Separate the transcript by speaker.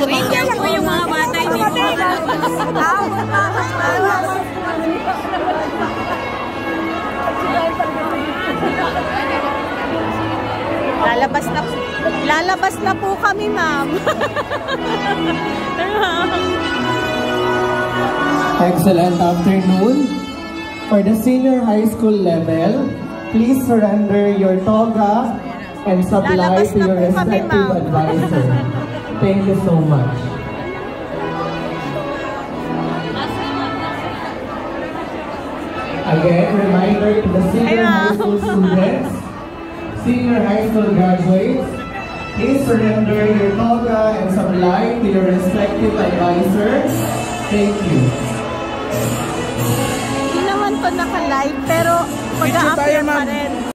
Speaker 1: Ranger po yung mga bata. Hindi po
Speaker 2: Lalabas na po kami, ma'am.
Speaker 3: Excellent afternoon. For the senior high school level, please surrender your toga and supply to your respective advisor. Thank you so much. Again, reminder to the senior high school students, senior high school graduates, please surrender your toga and supply to your respective advisors. Thank you.
Speaker 2: Hindi naman to naka-live, pero mag-a-appear pa rin.